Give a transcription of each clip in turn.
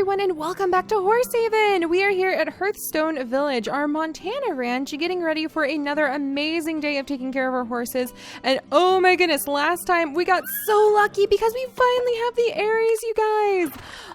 everyone, and welcome back to Horsehaven. We are here at Hearthstone Village, our Montana ranch, getting ready for another amazing day of taking care of our horses. And oh my goodness, last time we got so lucky because we finally have the Aries, you guys.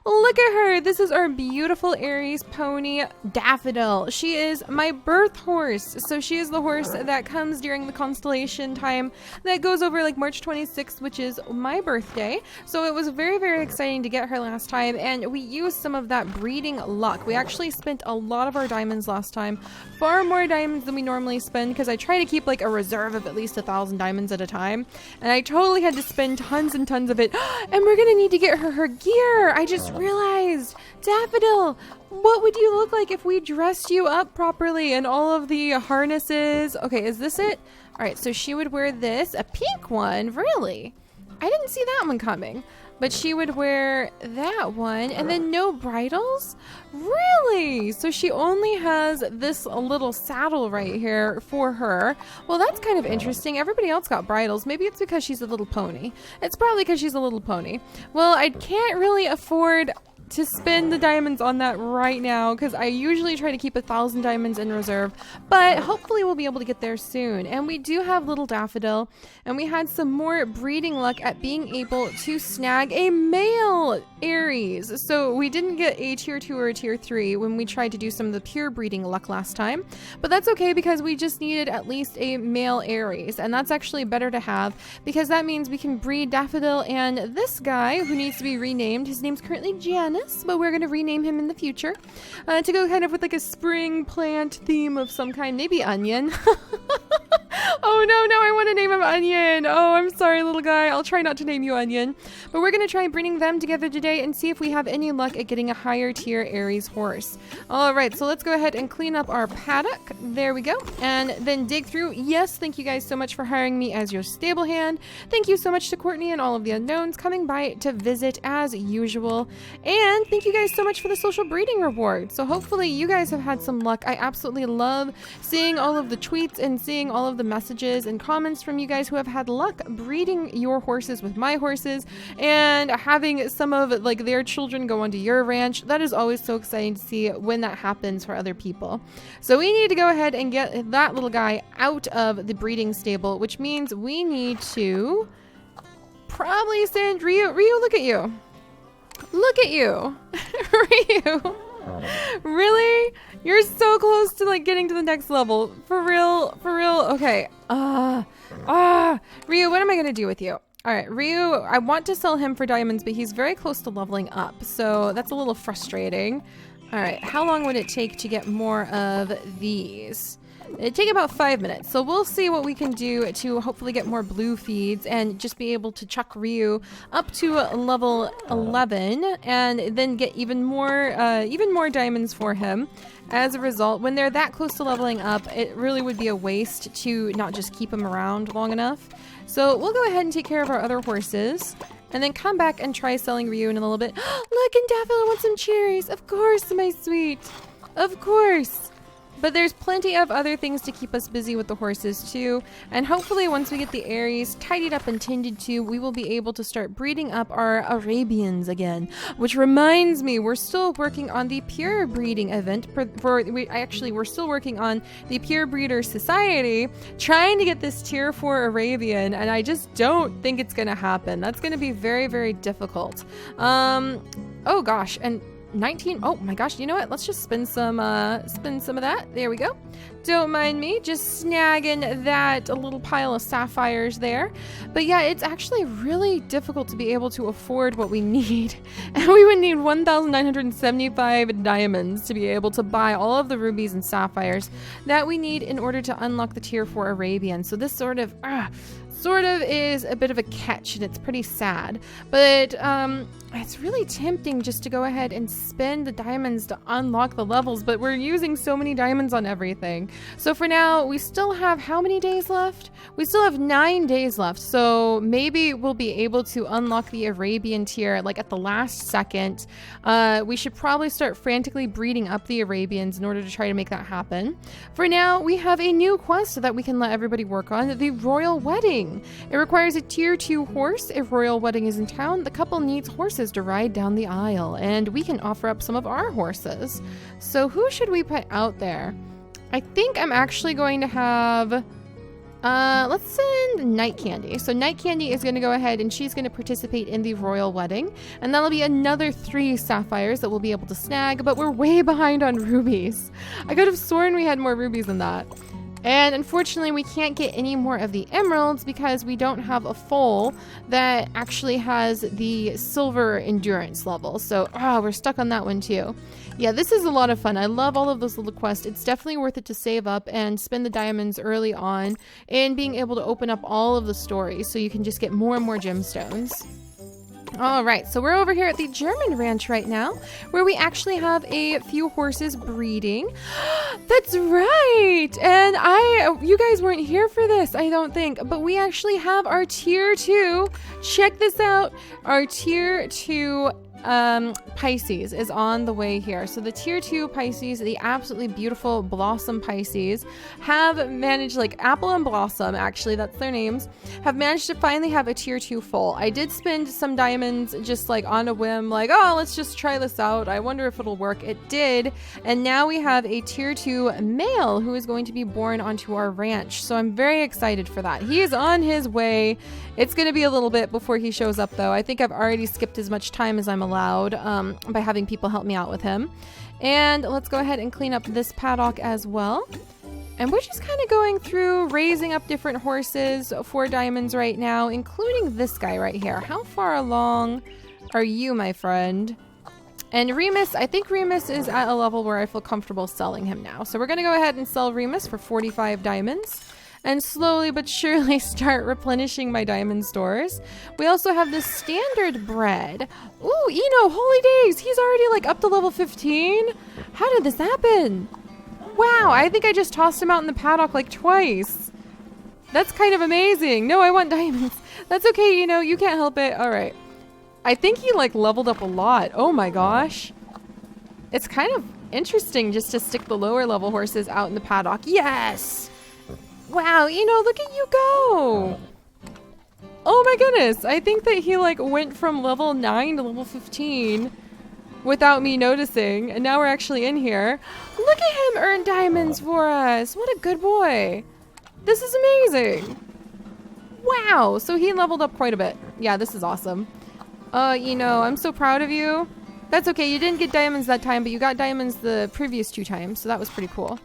Look at her. This is our beautiful Aries pony, Daffodil. She is my birth horse. So she is the horse that comes during the constellation time that goes over like March 26th, which is my birthday. So it was very, very exciting to get her last time, and we used some of that breeding luck. We actually spent a lot of our diamonds last time, far more diamonds than we normally spend, because I try to keep like a reserve of at least 1,000 diamonds at a time, and I totally had to spend tons and tons of it. And we're gonna need to get her gear. I just realized, Daffodil, what would you look like if we dressed you up properly and all of the harnesses? Okay, is this it? All right, so she would wear this, a pink one. Really? I didn't see that one coming. But she would wear that one, and then no bridles? Really? So she only has this little saddle right here for her. Well, that's kind of interesting. Everybody else got bridles. Maybe it's because she's a little pony. It's probably because she's a little pony. Well, I can't really afford to spend the diamonds on that right now, because I usually try to keep 1,000 diamonds in reserve, but hopefully we'll be able to get there soon. And we do have little Daffodil, and we had some more breeding luck at being able to snag a male Aries. So we didn't get a tier 2 or a tier 3 when we tried to do some of the pure breeding luck last time, but that's okay because we just needed at least a male Aries, and that's actually better to have because that means we can breed Daffodil and this guy who needs to be renamed. His name's currently Janus, but we're going to rename him in the future to go kind of with like a spring plant theme of some kind, maybe onion. Oh no, now I want to name him Onion. Oh, I'm sorry, little guy. I'll try not to name you Onion. But we're going to try bringing them together today and see if we have any luck at getting a higher tier Aries horse. All right, so let's go ahead and clean up our paddock. There we go. And then dig through. Yes, thank you guys so much for hiring me as your stable hand. Thank you so much to Courtney and all of the unknowns coming by to visit as usual. And thank you guys so much for the social breeding reward. So hopefully you guys have had some luck. I absolutely love seeing all of the tweets and seeing all of the messages and comments from you guys who have had luck breeding your horses with my horses and having some of like their children go onto your ranch. That is always so exciting to see when that happens for other people. So we need to go ahead and get that little guy out of the breeding stable, which means we need to probably send Ryu. Ryu, look at you. Look at you. Ryu. Really? You're so close to like getting to the next level. For real? For real? Okay. Ryu, what am I gonna do with you? Alright, Ryu, I want to sell him for diamonds, but he's very close to leveling up, so that's a little frustrating. Alright, how long would it take to get more of these? It'd take about 5 minutes, so we'll see what we can do to hopefully get more blue feeds and just be able to chuck Ryu up to level 11 and then get even more diamonds for him. As a result, when they're that close to leveling up, it really would be a waste to not just keep him around long enough. So we'll go ahead and take care of our other horses and then come back and try selling Ryu in a little bit. Look, and Daffodil wants some cherries. Of course, my sweet. Of course. But there's plenty of other things to keep us busy with the horses too, and hopefully once we get the Aries tidied up and tended to, we will be able to start breeding up our Arabians again. Which reminds me, we're still working on the pure breeding event. We're still working on the Pure Breeder Society, trying to get this tier 4 Arabian, and I just don't think it's gonna happen. That's gonna be very, very difficult. Oh gosh, and 19. Oh my gosh, you know what? Let's just spin some of that. There we go. Don't mind me just snagging that little pile of sapphires there. But yeah, it's actually really difficult to be able to afford what we need. And we would need 1,975 diamonds to be able to buy all of the rubies and sapphires that we need in order to unlock the tier 4 Arabian. So this sort of is a bit of a catch, and it's pretty sad. But it's really tempting just to go ahead and spend the diamonds to unlock the levels, but we're using so many diamonds on everything. So for now, we still have how many days left? We still have 9 days left, so maybe we'll be able to unlock the Arabian tier like at the last second. We should probably start frantically breeding up the Arabians in order to try to make that happen. For now, we have a new quest that we can let everybody work on, the Royal Wedding. It requires a tier 2 horse. If Royal Wedding is in town, the couple needs horses horses to ride down the aisle, and we can offer up some of our horses. So who should we put out there? I think I'm actually going to have, let's send Night Candy. So Night Candy is going to go ahead and she's going to participate in the royal wedding. And that'll be another 3 sapphires that we'll be able to snag, but we're way behind on rubies. I could have sworn we had more rubies than that. And unfortunately, we can't get any more of the emeralds because we don't have a foal that actually has the silver endurance level. So, we're stuck on that one too. Yeah, this is a lot of fun. I love all of those little quests. It's definitely worth it to save up and spend the diamonds early on in being able to open up all of the stories so you can just get more and more gemstones. All right, so we're over here at the German ranch right now, where we actually have a few horses breeding. That's right. And you guys weren't here for this, I don't think, but we actually have our tier 2. Check this out. Our tier 2 Pisces is on the way here. So the tier 2 Pisces, the absolutely beautiful Blossom Pisces, have managed, like Apple and Blossom, actually, that's their names, have managed to finally have a tier 2 foal. I did spend some diamonds just like on a whim, like, oh, let's just try this out. I wonder if it'll work. It did. And now we have a tier 2 male who is going to be born onto our ranch. So I'm very excited for that. He is on his way. It's going to be a little bit before he shows up, though. I think I've already skipped as much time as I'm allowed by having people help me out with him. And let's go ahead and clean up this paddock as well. And we're just kind of going through raising up different horses for diamonds right now, including this guy right here. How far along are you, my friend? And Remus, I think Remus is at a level where I feel comfortable selling him now. So we're going to go ahead and sell Remus for 45 diamonds. And slowly but surely start replenishing my diamond stores. We also have this Standardbred. Ooh, Eno, holy days. He's already like up to level 15. How did this happen? Wow, I think I just tossed him out in the paddock like twice. That's kind of amazing. No, I want diamonds. That's okay, Eno, you can't help it. All right. I think he like leveled up a lot. Oh my gosh. It's kind of interesting just to stick the lower level horses out in the paddock. Yes! Wow, look at you go. Oh my goodness. I think that he like went from level 9 to level 15 without me noticing. And now we're actually in here. Look at him earn diamonds for us. What a good boy. This is amazing. Wow. So he leveled up quite a bit. Yeah, this is awesome. I'm so proud of you. That's okay. You didn't get diamonds that time, but you got diamonds the previous 2 times. So that was pretty cool.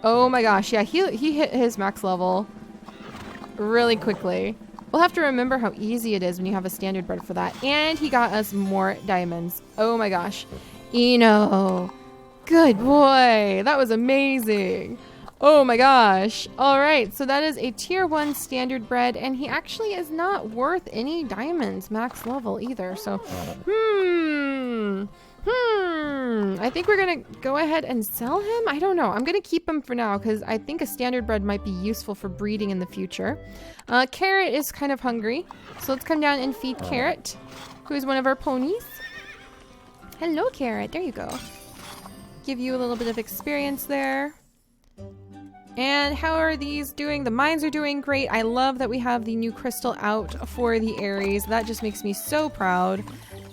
Oh my gosh, yeah, he hit his max level really quickly. We'll have to remember how easy it is when you have a Standardbred for that. And he got us more diamonds. Oh my gosh. Eno. Good boy. That was amazing. Oh my gosh. All right, so that is a tier 1 Standardbred, and he actually is not worth any diamonds max level either. So, I think we're going to go ahead and sell him. I don't know. I'm going to keep him for now because I think a Standardbred might be useful for breeding in the future. Carrot is kind of hungry. So let's come down and feed Carrot, who is one of our ponies. Hello, Carrot. There you go. Give you a little bit of experience there. And how are these doing? The mines are doing great. I love that we have the new crystal out for the Aries. That just makes me so proud.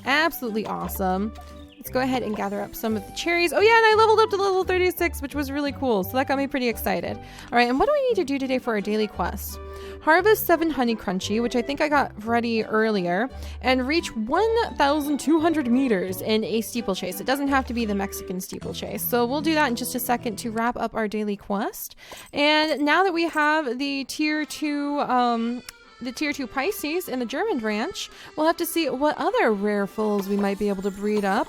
Absolutely awesome. Let's go ahead and gather up some of the cherries. Oh yeah, and I leveled up to level 36, which was really cool. So that got me pretty excited. All right, and what do we need to do today for our daily quest? Harvest 7 honey crunchy, which I think I got ready earlier, and reach 1,200 meters in a steeplechase. It doesn't have to be the Mexican steeplechase. So we'll do that in just a second to wrap up our daily quest. And now that we have the tier 2 Pisces in the German ranch, we'll have to see what other rare foals we might be able to breed up.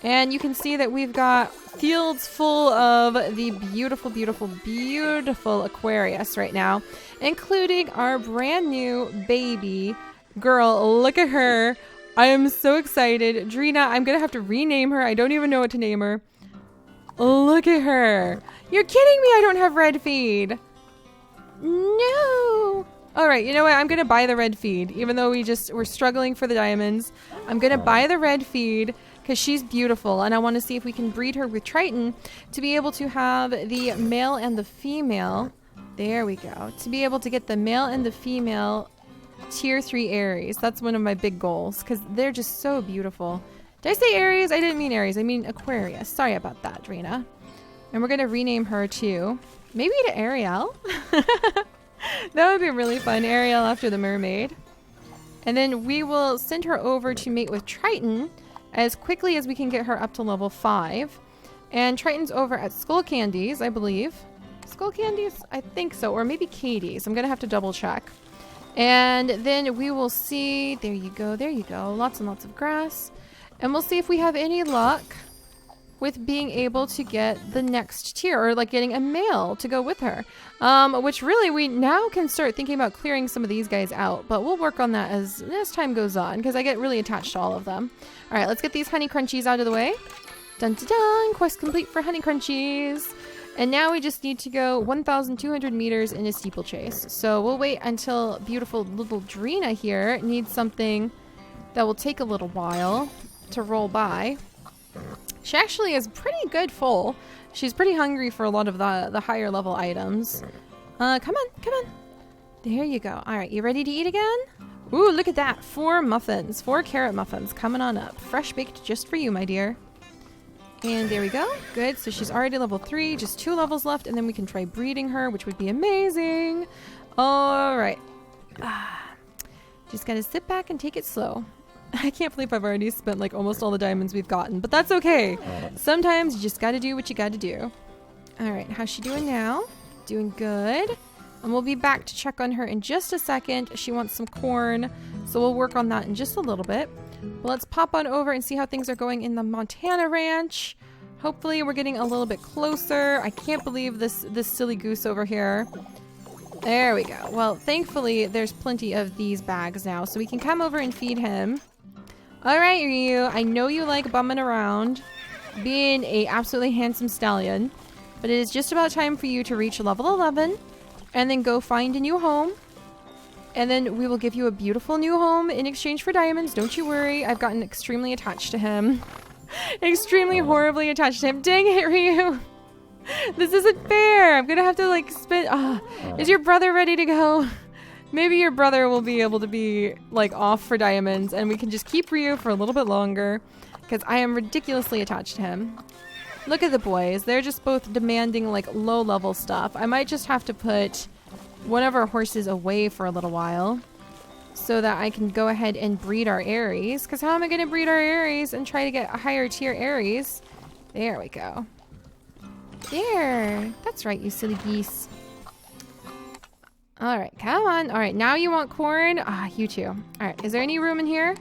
And you can see that we've got fields full of the beautiful, beautiful, beautiful Aquarius right now, including our brand new baby girl. Look at her. I am so excited. Drina, I'm going to have to rename her. I don't even know what to name her. Look at her. You're kidding me. I don't have red feed. No. All right, you know what? I'm going to buy the red feed, even though we're struggling for the diamonds. I'm going to buy the red feed because she's beautiful, and I want to see if we can breed her with Triton to be able to have the male and the female. There we go. To be able to get the male and the female tier 3 Aries. That's one of my big goals because they're just so beautiful. Did I say Aries? I didn't mean Aries. I mean Aquarius. Sorry about that, Drina. And we're going to rename her too. Maybe to Ariel. That would be really fun. Ariel after the mermaid. And then we will send her over to mate with Triton as quickly as we can get her up to level 5. And Triton's over at Skull Candies, I believe. Skull Candies? I think so. Or maybe Katie's. I'm going to have to double check. And then we will see. There you go. There you go. Lots and lots of grass. And we'll see if we have any luck with being able to get the next tier, or like getting a male to go with her. Which really we now can start thinking about clearing some of these guys out, but we'll work on that as time goes on because I get really attached to all of them. All right, let's get these honey crunchies out of the way. Dun dun dun, quest complete for honey crunchies. And now we just need to go 1,200 meters in a steeplechase. So we'll wait until beautiful little Drina here needs something that will take a little while to roll by. She actually is pretty good full. She's pretty hungry for a lot of the higher level items. Come on, come on. There you go. All right, you ready to eat again? Ooh, look at that. 4 muffins, 4 carrot muffins coming on up. Fresh baked just for you, my dear. And there we go. Good. So she's already level 3, just 2 levels left, and then we can try breeding her, which would be amazing. All right. Just gotta sit back and take it slow. I can't believe I've already spent like almost all the diamonds we've gotten, but that's okay. Sometimes you just gotta do what you gotta do. All right, how's she doing now? Doing good. And we'll be back to check on her in just a second. She wants some corn, so we'll work on that in just a little bit. But let's pop on over and see how things are going in the Montana ranch. Hopefully we're getting a little bit closer. I can't believe this silly goose over here. There we go. Well, thankfully there's plenty of these bags now, so we can come over and feed him. All right, Ryu, I know you like bumming around, being a absolutely handsome stallion, but it is just about time for you to reach level 11 and then go find a new home. And then we will give you a beautiful new home in exchange for diamonds. Don't you worry. I've gotten extremely attached to him. Extremely horribly attached to him. Dang it, Ryu. This isn't fair. I'm going to have to like spend... is your brother ready to go? Maybe your brother will be able to be like off for diamonds and we can just keep Ryu for a little bit longer because I am ridiculously attached to him. Look at the boys. They're just both demanding like low level stuff. I might just have to put one of our horses away for a little while so that I can go ahead and breed our Aries. Because how am I going to breed our Aries and try to get a higher tier Aries? There we go. There. That's right, you silly geese. All right, come on. All right, now you want corn? You too. All right, is there any room in here?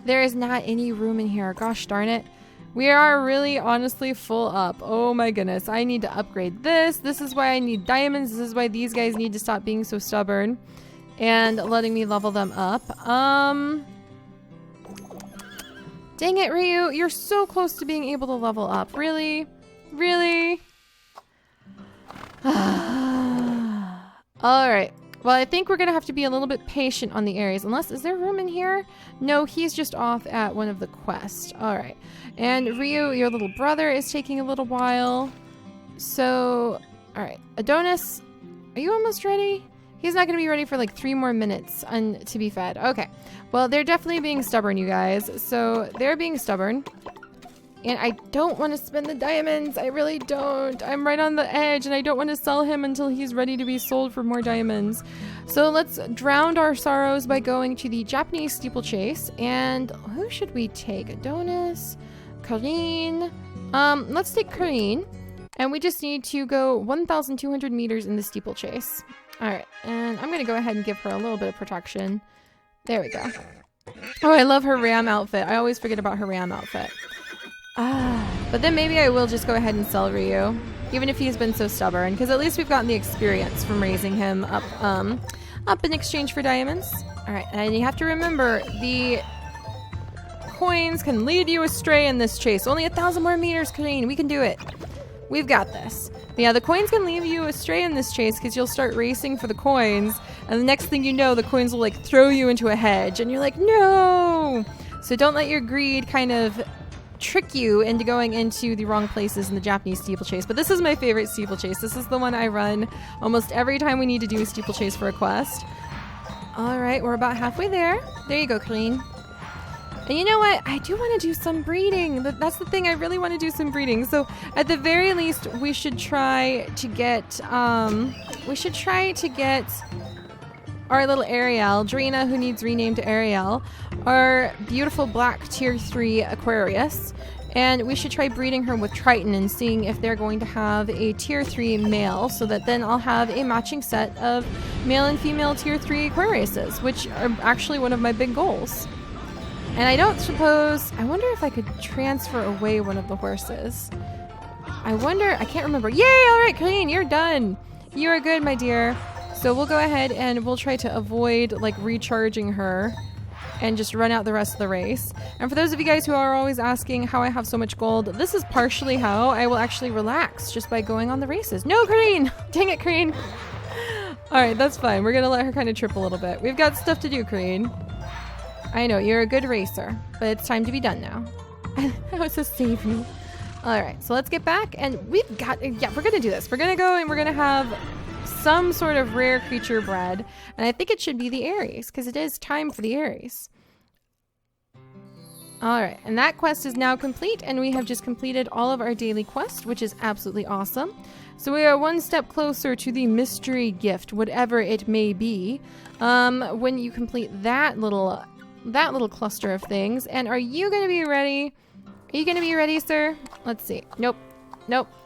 There is not any room in here. Gosh darn it. We are really honestly full up. Oh my goodness. I need to upgrade this. This is why I need diamonds. This is why these guys need to stop being so stubborn and letting me level them up. Dang it, Ryu. You're so close to being able to level up. Really? Really? All right. Well, I think we're going to have to be a little bit patient on the Aries. Unless, is there room in here? No, he's just off at one of the quests. All right. And Ryu, your little brother, is taking a little while. So, all right. Adonis, are you almost ready? He's not going to be ready for like 3 more minutes to be fed. Okay. Well, they're definitely being stubborn, you guys. So, they're being stubborn. And I don't want to spend the diamonds. I really don't. I'm right on the edge and I don't want to sell him until he's ready to be sold for more diamonds. So let's drown our sorrows by going to the Japanese steeplechase. And who should we take? Adonis? Karine? Let's take Karine. And we just need to go 1,200 meters in the steeplechase. All right. And I'm going to go ahead and give her a little bit of protection. There we go. Oh, I love her ram outfit. I always forget about her ram outfit. But then maybe I will just go ahead and sell Ryu, even if he's been so stubborn, because at least we've gotten the experience from raising him up in exchange for diamonds. All right, and you have to remember the coins can lead you astray in this chase. Only 1,000 more meters, Karine. We can do it. We've got this. But yeah, the coins can lead you astray in this chase because you'll start racing for the coins, and the next thing you know, the coins will like throw you into a hedge, and you're like, no! So don't let your greed kind of trick you into going into the wrong places in the Japanese steeplechase. But this is my favorite steeplechase. This is the one I run almost every time we need to do a steeplechase for a quest. All right, we're about halfway there. There you go, Colleen. And you know what? I do want to do some breeding. That's the thing. I really want to do some breeding. So at the very least, we should try to get our little Ariel, Drina, who needs renamed to Ariel, our beautiful black tier 3 Aquarius. And we should try breeding her with Triton and seeing if they're going to have a tier 3 male, so that then I'll have a matching set of male and female tier 3 Aquariuses, which are actually one of my big goals. And I wonder if I could transfer away one of the horses. I can't remember. Yay! All right, Colleen, you're done. You are good, my dear. So we'll go ahead and we'll try to avoid like recharging her and just run out the rest of the race. And for those of you guys who are always asking how I have so much gold, this is partially how I will actually relax, just by going on the races. No, Colleen! Dang it, Colleen. All right, that's fine. We're gonna let her kind of trip a little bit. We've got stuff to do, Colleen. I know, you're a good racer, but it's time to be done now. That was so save me. All right, so let's get back, and we're gonna do this. We're gonna go and we're gonna have some sort of rare creature bred, and I think it should be the Aries, because it is time for the Aries. All right, and that quest is now complete, and we have just completed all of our daily quests, which is absolutely awesome. So we are one step closer to the mystery gift, whatever it may be, when you complete that little cluster of things. And are you going to be ready? Are you going to be ready, sir? Let's see. Nope.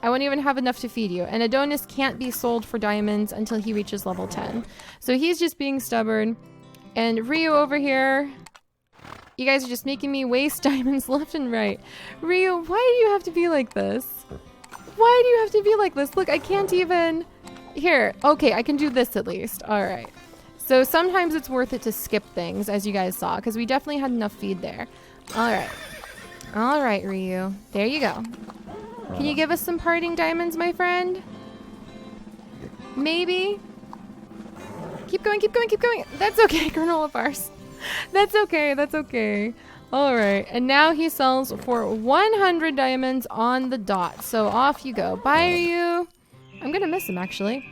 I won't even have enough to feed you. And Adonis can't be sold for diamonds until he reaches level 10. So he's just being stubborn. And Ryu over here, you guys are just making me waste diamonds left and right. Ryu, why do you have to be like this? Why do you have to be like this? Look, I can't even... Here. Okay, I can do this at least. All right. So sometimes it's worth it to skip things, as you guys saw, because we definitely had enough feed there. All right. All right, Ryu. There you go. Can you give us some parting diamonds, my friend? Maybe? Keep going. That's okay, Colonel Farce. That's okay. All right. And now he sells for 100 diamonds on the dot. So off you go. Bye, Ryu. I'm going to miss him, actually.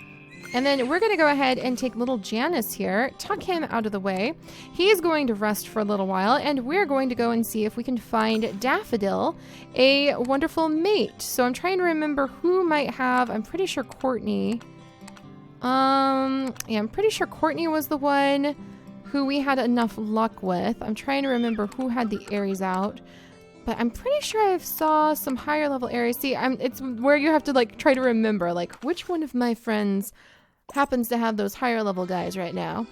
And then we're going to go ahead and take little Janice here, tuck him out of the way. He's going to rest for a little while, and we're going to go and see if we can find Daffodil a wonderful mate. So I'm trying to remember who might have, I'm pretty sure Courtney. I'm pretty sure Courtney was the one who we had enough luck with. I'm trying to remember who had the Aries out. But I'm pretty sure I saw some higher level Aries. See, it's where you have to like try to remember like which one of my friends happens to have those higher level guys right now.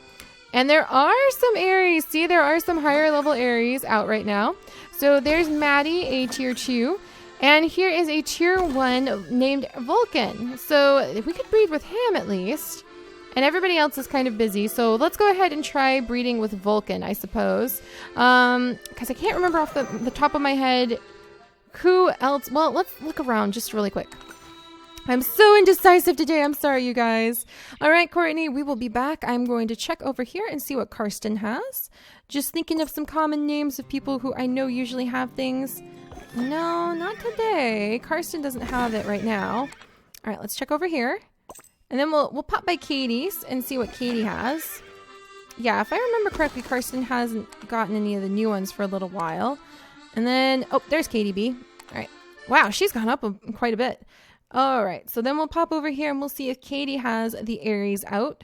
And there are some Aries. See, there are some higher level Aries out right now. So there's Maddie, a tier 2. And here is a tier 1 named Vulcan. So we could breed with him at least. And everybody else is kind of busy. So let's go ahead and try breeding with Vulcan, I suppose. Because I can't remember off the top of my head who else. Well, let's look around just really quick. I'm so indecisive today. I'm sorry, you guys. All right, Courtney, we will be back. I'm going to check over here and see what Karsten has. Just thinking of some common names of people who I know usually have things. No, not today. Karsten doesn't have it right now. All right, let's check over here. And then we'll pop by Katie's and see what Katie has. Yeah, if I remember correctly, Karsten hasn't gotten any of the new ones for a little while. And then, oh, there's Katie B. All right. Wow, she's gone up quite a bit. All right, so then we'll pop over here and we'll see if Katie has the Aries out.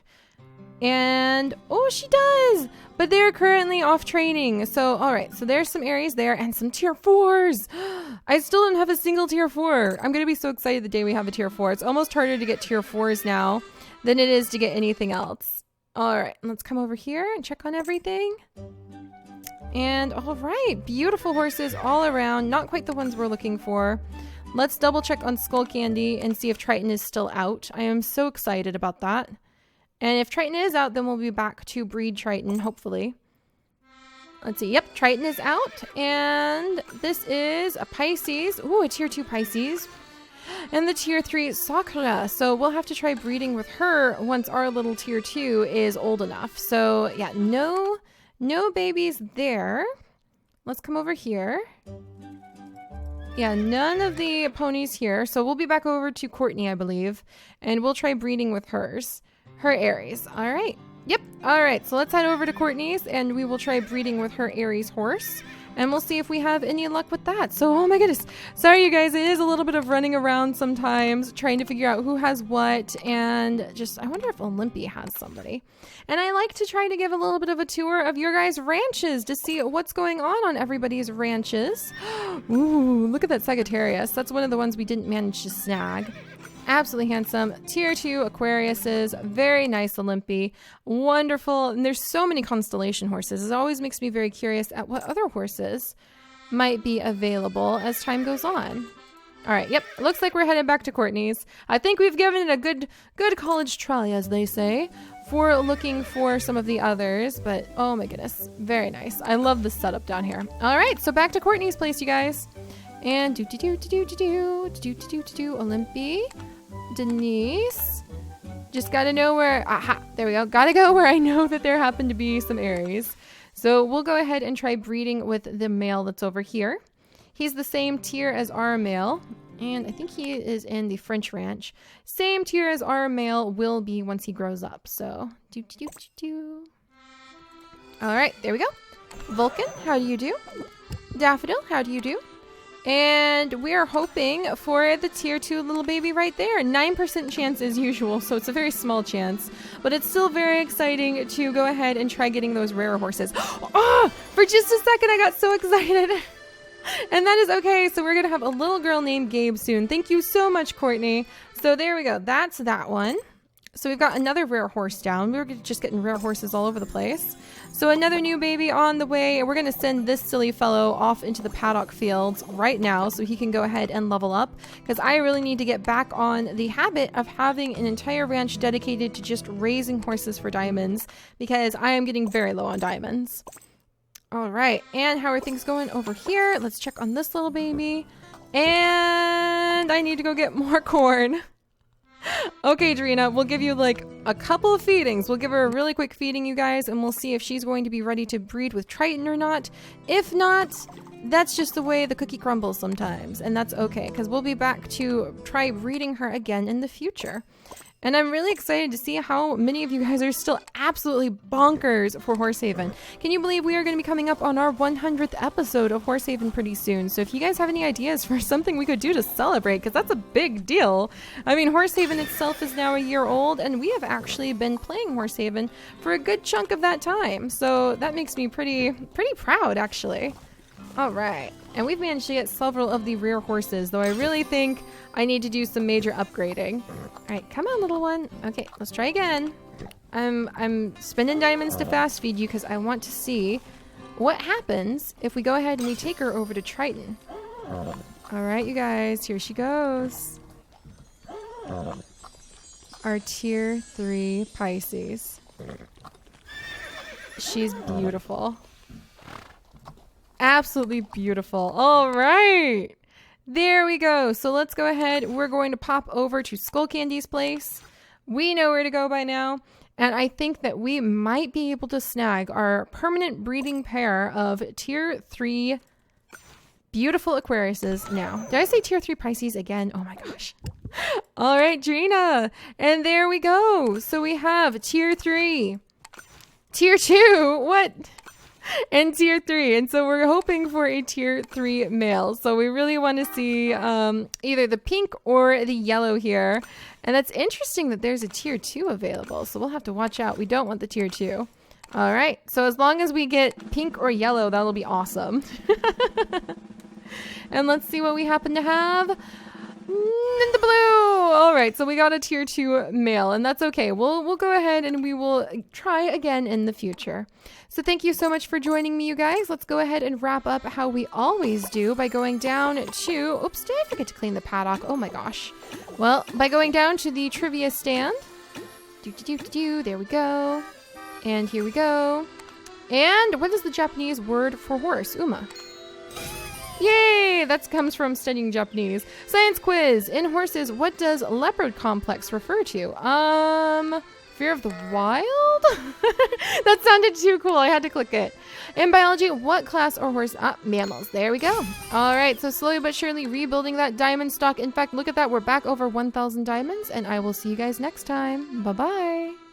And, oh, she does! But they're currently off training. So, all right, so there's some Aries there and some tier 4s. I still don't have a single tier 4. I'm going to be so excited the day we have a tier 4. It's almost harder to get tier 4s now than it is to get anything else. All right, let's come over here and check on everything. And, all right, beautiful horses all around. Not quite the ones we're looking for. Let's double check on Skull Candy and see if Triton is still out. I am so excited about that. And if Triton is out, then we'll be back to breed Triton, hopefully. Let's see. Yep, Triton is out. And this is a Pisces. Ooh, a tier 2 Pisces. And the tier 3 Sakura. So we'll have to try breeding with her once our little tier 2 is old enough. So yeah, no babies there. Let's come over here. Yeah, none of the ponies here. So we'll be back over to Courtney, I believe. And we'll try breeding with her Aries. All right. Yep. All right, so let's head over to Courtney's and we will try breeding with her Aries horse. And we'll see if we have any luck with that. So, oh my goodness. Sorry, you guys. It is a little bit of running around sometimes, trying to figure out who has what. And just, I wonder if Olympia has somebody. And I like to try to give a little bit of a tour of your guys' ranches to see what's going on everybody's ranches. Ooh, look at that Sagittarius. That's one of the ones we didn't manage to snag. Absolutely handsome. Tier 2 Aquariuses. Very nice Olympi. Wonderful. And there's so many constellation horses. It always makes me very curious at what other horses might be available as time goes on. All right. Yep. Looks like we're headed back to Courtney's. I think we've given it a good college try, as they say, for looking for some of the others. But oh my goodness. Very nice. I love the setup down here. All right. So back to Courtney's place, you guys. And Olympi. Denise. Just gotta know where, aha, there we go. Gotta go where I know that there happen to be some Aries. So we'll go ahead and try breeding with the male that's over here. He's the same tier as our male. And I think he is in the French ranch. Same tier as our male will be once he grows up. So, all right, there we go. Vulcan, how do you do? Daffodil, how do you do? And we are hoping for the tier 2 little baby right there. 9% chance as usual, so it's a very small chance. But it's still very exciting to go ahead and try getting those rare horses. Oh, for just a second I got so excited. And that is okay, so we're going to have a little girl named Gabe soon. Thank you so much, Courtney. So there we go. That's that one. So we've got another rare horse down. We were just getting rare horses all over the place. So another new baby on the way. We're going to send this silly fellow off into the paddock fields right now so he can go ahead and level up. Because I really need to get back on the habit of having an entire ranch dedicated to just raising horses for diamonds. Because I am getting very low on diamonds. All right. And how are things going over here? Let's check on this little baby. And I need to go get more corn. Okay, Drina, we'll give you like a couple of feedings. We'll give her a really quick feeding, you guys, and we'll see if she's going to be ready to breed with Triton or not. If not, that's just the way the cookie crumbles sometimes, and that's okay, because we'll be back to try breeding her again in the future. And I'm really excited to see how many of you guys are still absolutely bonkers for Horsehaven. Can you believe we are going to be coming up on our 100th episode of Horsehaven pretty soon? So if you guys have any ideas for something we could do to celebrate, because that's a big deal. I mean, Horsehaven itself is now a year old, and we have actually been playing Horsehaven for a good chunk of that time. So that makes me pretty proud, actually. All right. And we've managed to get several of the rare horses, though I really think I need to do some major upgrading. All right, come on, little one. Okay, let's try again. I'm spending diamonds to fast feed you because I want to see what happens if we go ahead and we take her over to Triton. All right, you guys, here she goes. Our tier 3 Pisces. She's beautiful. Absolutely beautiful. All right. There we go. So let's go ahead. We're going to pop over to Skull Candy's place. We know where to go by now. And I think that we might be able to snag our permanent breeding pair of tier 3 beautiful Aquariuses now. Did I say tier 3 Pisces again? Oh my gosh. All right, Drina. And there we go. So we have tier 3, tier 2. What? And tier 3, and so we're hoping for a tier 3 male. So we really want to see either the pink or the yellow here. And that's interesting that there's a tier 2 available, so we'll have to watch out. We don't want the tier 2. All right, so as long as we get pink or yellow, that'll be awesome. And let's see what we happen to have. In the blue. All right, so we got a tier 2 male, and that's okay. We'll go ahead and we will try again in the future. So thank you so much for joining me, you guys. Let's go ahead and wrap up how we always do by going down to, oops, did I forget to clean the paddock? Oh my gosh. Well, by going down to the trivia stand. There we go. And here we go. And what is the Japanese word for horse? Uma. Yay! That comes from studying Japanese. Science quiz. In horses, what does leopard complex refer to? Fear of the wild? That sounded too cool. I had to click it. In biology, what class or horse? Mammals. There we go. All right. So slowly but surely rebuilding that diamond stock. In fact, look at that. We're back over 1,000 diamonds, and I will see you guys next time. Bye-bye.